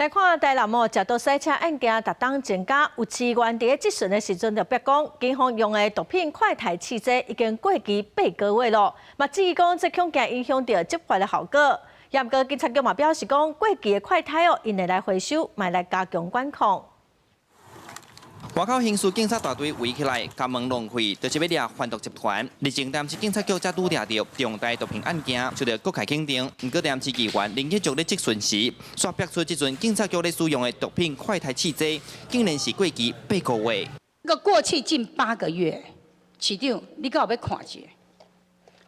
来看台南食毒赛车案件，逐当增加。有市员伫质询的时阵就表讲，警方用的毒品快台试剂已经过期8个月了，嘛质疑讲这恐惊影响到执法的效果。也不过警察局嘛表示讲，过期的快台因会来回收，卖来加强管控。 外口刑事警察大队围起来，甲门弄开，就是要抓贩毒集团。立正南市警察局才拄抓到重大毒品案件，就得国开肯定。不过南市议员林启竹咧质询时，煞标出这阵警察局咧使用的毒品快台试剂，竟然是过期8个月。个过去近8个月，市长，你敢有要看一下？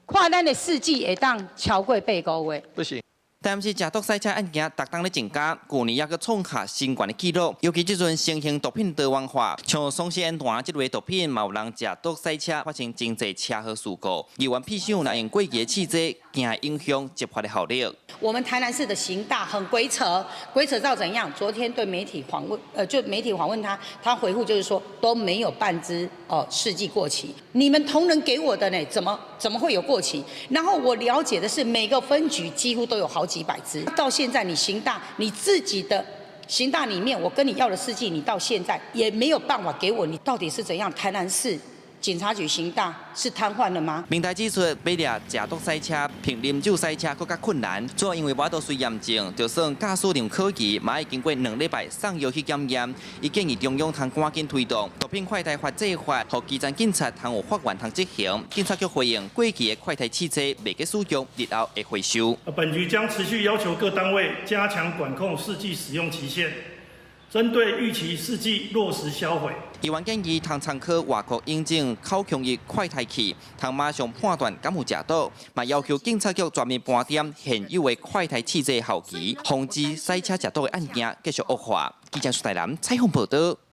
看咱的试剂会当超过8个月？不行。 但是食毒赛车案件，逐当咧增加，去年也搁创下新高的纪录。尤其这阵新型毒品多元化，像松西烟弹这类毒品，嘛有人食毒赛车发生真侪车祸事故。议员批想，若用过期的试剂，惊影响执法的效率。我们台南市的刑大很鬼扯，鬼扯到怎样？昨天对媒体访问，就媒体访问他，他回复就是说都没有半支试剂过期。你们同仁给我的呢，怎么会有过期？然后我了解的是，每个分局几乎都有好几百支。到现在你刑大你自己的刑大里面，我跟你要的试剂，你到现在也没有办法给我，你到底是怎样？台南市 警察局刑大是瘫痪了吗？明台指出，要抓食毒赛车、凭啉酒赛车更加困难，主要因为我都虽严重，就算驾驶量考期，嘛已经过2礼拜送药去检验。伊建议中央通赶紧推动毒品快台法制法，让基层警察通有法院通执行。警察局回应，过期的快台试剂未给使用，日后会回收。本局将持续要求各单位加强管控试剂使用期限。 针对逾期试剂落实销毁。议员建议通参考外国引进口腔液快台器，通马上判断敢有食毒，嘛要求警察局全面盘点现有的快台试剂效期，防止赛车食毒的案件继续恶化。记者苏台南采访报道。